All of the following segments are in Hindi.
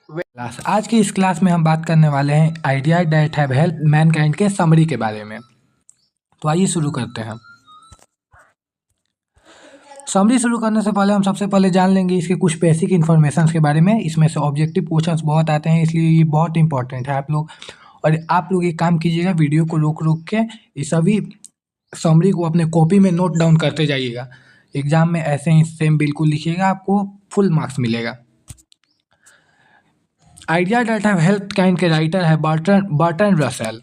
क्लास आज की इस क्लास में हम बात करने वाले हैं idea that have help Mankind के समरी के बारे में। तो आइए शुरू करते हैं। समरी शुरू करने से पहले हम सबसे पहले जान लेंगे इसके कुछ बेसिक इन्फॉर्मेशन के बारे में। इसमें से ऑब्जेक्टिव क्वेश्चंस बहुत आते हैं, इसलिए ये बहुत इंपॉर्टेंट है आप लोग एक काम कीजिएगा, वीडियो को रोक रोक के ये सभी समरी को अपने कॉपी में नोट डाउन करते जाइएगा। एग्जाम में ऐसे ही सेम बिल्कुल लिखिएगा, आपको फुल मार्क्स मिलेगा। Idea that have help kind के राइटर है बर्टन रसेल,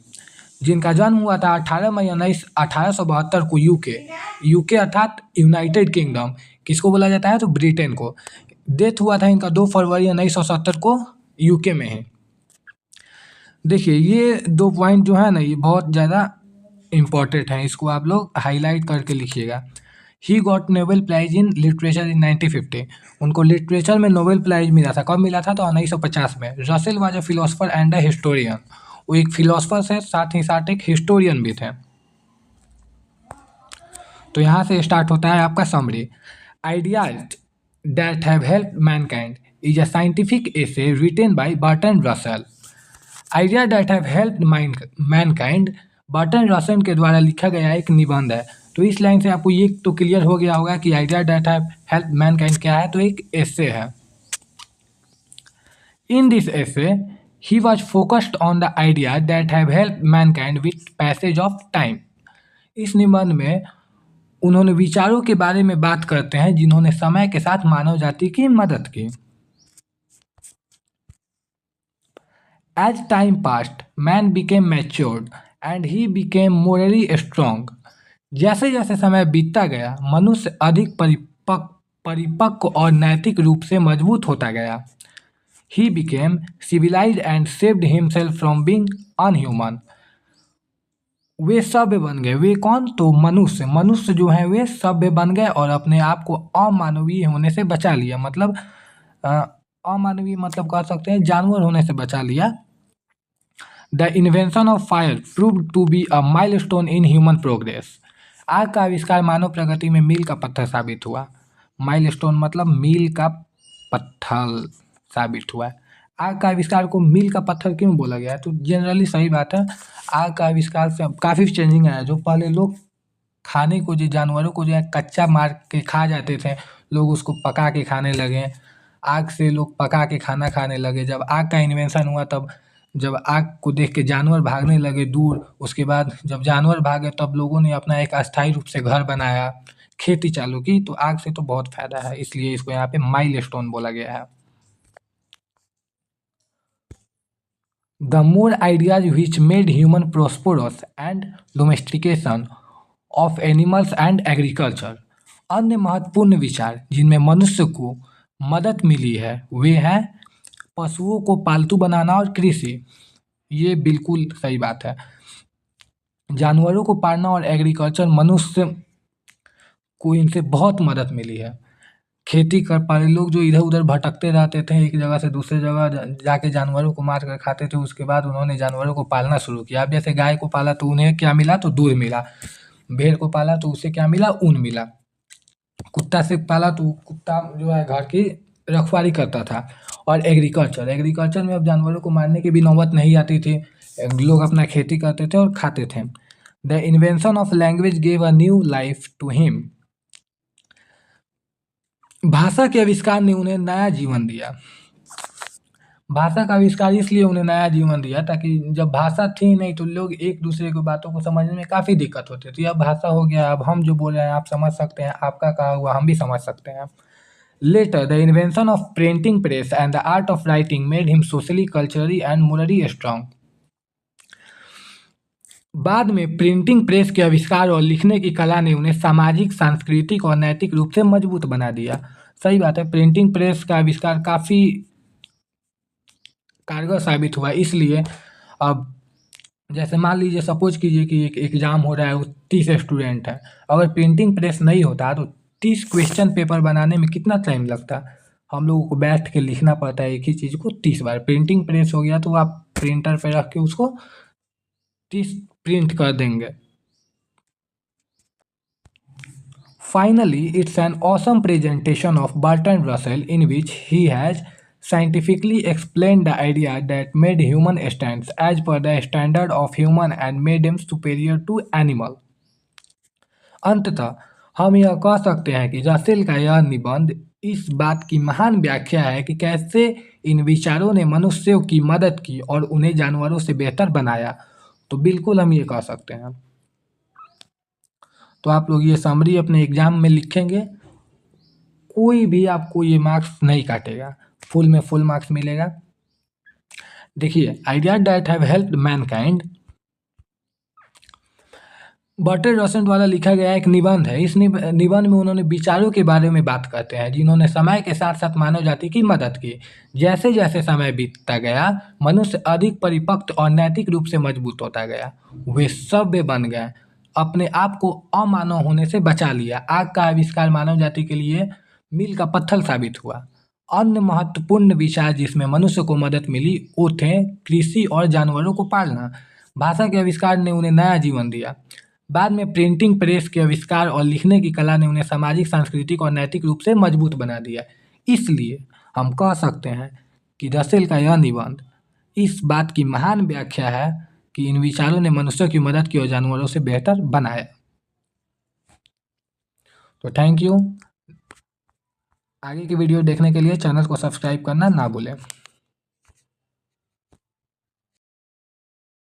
जिनका जन्म हुआ था 18 मई 1872 को यूके अर्थात यूनाइटेड किंगडम। किसको बोला जाता है? तो ब्रिटेन को। डेथ हुआ था इनका 2 फरवरी 1970 को यूके में है। देखिए ये 2 पॉइंट जो है ना, ये बहुत ज़्यादा इम्पोर्टेंट हैं, इसको आप लोग हाईलाइट करके लिखिएगा। He got Nobel prize in literature in 1950। उनको लिटरेचर में नोबेल प्राइज मिला था। कब मिला था? तो 1950 में। Russell was a philosopher and a historian. वो एक फिलोसफर से साथ ही साथ एक हिस्टोरियन भी थे। तो यहाँ से स्टार्ट होता है आपका summary. Ideas that have help Mankind is a scientific essay written by Burton Russell. Idea that have help Mankind Burton Russell के द्वारा लिखा गया एक निबंध है। तो इस लाइन से आपको ये तो क्लियर हो गया होगा कि idea that have help Mankind क्या है। तो एक एसे है। In this essay he was focused on the idea that have help Mankind with passage of time. इस निबंध में उन्होंने विचारों के बारे में बात करते हैं जिन्होंने समय के साथ मानव जाति की मदद की। As time passed, man became matured and he became morally strong. जैसे जैसे समय बीतता गया, मनुष्य अधिक परिपक्व और नैतिक रूप से मजबूत होता गया। He became civilized and saved himself from being unhuman. वे सभ्य बन गए। वे कौन? तो मनुष्य जो है वे सभ्य बन गए और अपने आप को अमानवीय होने से बचा लिया। मतलब अमानवीय मतलब कह सकते हैं जानवर होने से बचा लिया। The invention of fire proved to be a milestone in human progress. आग का आविष्कार मानव प्रगति में मील का पत्थर साबित हुआ। माइलस्टोन मतलब मील का पत्थर साबित हुआ है। आग का आविष्कार को मील का पत्थर क्यों बोला गया है? तो जनरली सही बात है, आग का आविष्कार से काफ़ी चेंजिंग आया। जो पहले लोग खाने को, जो जानवरों को जो है कच्चा मार के खा जाते थे, लोग उसको पका के खाने लगे। आग से लोग पका के खाना खाने लगे। जब आग का इन्वेंशन हुआ, तब जब आग को देख के जानवर भागने लगे दूर, उसके बाद जब जानवर भागे तब लोगों ने अपना एक अस्थायी रूप से घर बनाया, खेती चालू की। तो आग से तो बहुत फायदा है, इसलिए इसको यहाँ पे माइलस्टोन बोला गया है। The more ideas which made human prosperous and domestication of animals and agriculture। अन्य महत्वपूर्ण विचार जिनमें मनुष्य को मदद मिली है वे हैं पशुओं को पालतू बनाना और कृषि। ये बिल्कुल सही बात है। जानवरों को पालना और एग्रीकल्चर, मनुष्य को इनसे बहुत मदद मिली है। खेती कर पा रहे लोग जो इधर उधर भटकते रहते थे, एक जगह से दूसरे जगह जाके जानवरों को मार कर खाते थे, उसके बाद उन्होंने जानवरों को पालना शुरू किया। अब जैसे गाय को पाला तो उन्हें क्या मिला? तो दूध मिला। भेड़ को पाला तो उसे क्या मिला? ऊन मिला। कुत्ता से पाला तो कुत्ता जो है घर की रखवाली करता था। और एग्रीकल्चर में अब जानवरों को मारने की भी नौबत नहीं आती थी, लोग अपना खेती करते थे और खाते थे। The invention of language gave a new life to him. भाषा के आविष्कार ने उन्हें नया जीवन दिया। भाषा का आविष्कार इसलिए उन्हें नया जीवन दिया ताकि जब भाषा थी नहीं तो लोग एक दूसरे की बातों को समझने में काफ़ी दिक्कत होती थी। अब भाषा हो गया, अब हम जो बोल रहे हैं आप समझ सकते हैं, आपका कहा हुआ हम भी समझ सकते हैं। Later the invention of printing press and the art of writing made him socially, culturally and morally strong. बाद में प्रिंटिंग प्रेस के आविष्कार और लिखने की कला ने उन्हें सामाजिक, सांस्कृतिक और नैतिक रूप से मजबूत बना दिया। सही बात है, प्रिंटिंग प्रेस का आविष्कार काफ़ी कारगर साबित हुआ। इसलिए अब जैसे मान लीजिए, सपोज कीजिए कि एक एग्ज़ाम हो रहा है, वो 30 स्टूडेंट है। अगर प्रिंटिंग प्रेस नहीं होता तो 30 क्वेश्चन पेपर बनाने में कितना टाइम लगता? हम लोगों को बैठ के लिखना पड़ता है एक ही चीज़ को 30 बार। प्रिंटिंग प्रेस हो गया तो आप प्रिंटर पे रख के उसको 30 प्रिंट कर देंगे। Finally, it's an awesome presentation of Bertrand Russell in which he has scientifically explained the idea that made human stands as per the standard of human and made him superior to animal. अंततः हम यह कह सकते हैं कि रसेल का यह निबंध इस बात की महान व्याख्या है कि कैसे इन विचारों ने मनुष्यों की मदद की और उन्हें जानवरों से बेहतर बनाया। तो बिल्कुल हम ये कह सकते हैं। तो आप लोग ये समरी अपने एग्जाम में लिखेंगे, कोई भी आपको ये मार्क्स नहीं काटेगा, फुल में फुल मार्क्स मिलेगा। देखिए, idea that have helped mankind, Bertrand Russell वाला लिखा गया एक निबंध है। इस निबंध में उन्होंने विचारों के बारे में बात करते हैं जिन्होंने समय के साथ साथ मानव जाति की मदद की। जैसे जैसे समय बीतता गया, मनुष्य अधिक परिपक्व और नैतिक रूप से मजबूत होता गया। वे सभ्य बन गए, अपने आप को अमानव होने से बचा लिया। आग का आविष्कार मानव जाति के लिए मील का पत्थर साबित हुआ। अन्य महत्वपूर्ण विचार जिसमें मनुष्य को मदद मिली वो थे कृषि और जानवरों को पालना। भाषा के आविष्कार ने उन्हें नया जीवन दिया। बाद में प्रिंटिंग प्रेस के आविष्कार और लिखने की कला ने उन्हें सामाजिक, सांस्कृतिक और नैतिक रूप से मजबूत बना दिया। इसलिए हम कह सकते हैं कि रसेल का यह निबंध इस बात की महान व्याख्या है कि इन विचारों ने मनुष्यों की मदद की और जानवरों से बेहतर बनाया। तो थैंक यू। आगे की वीडियो देखने के लिए चैनल को सब्सक्राइब करना ना भूलें।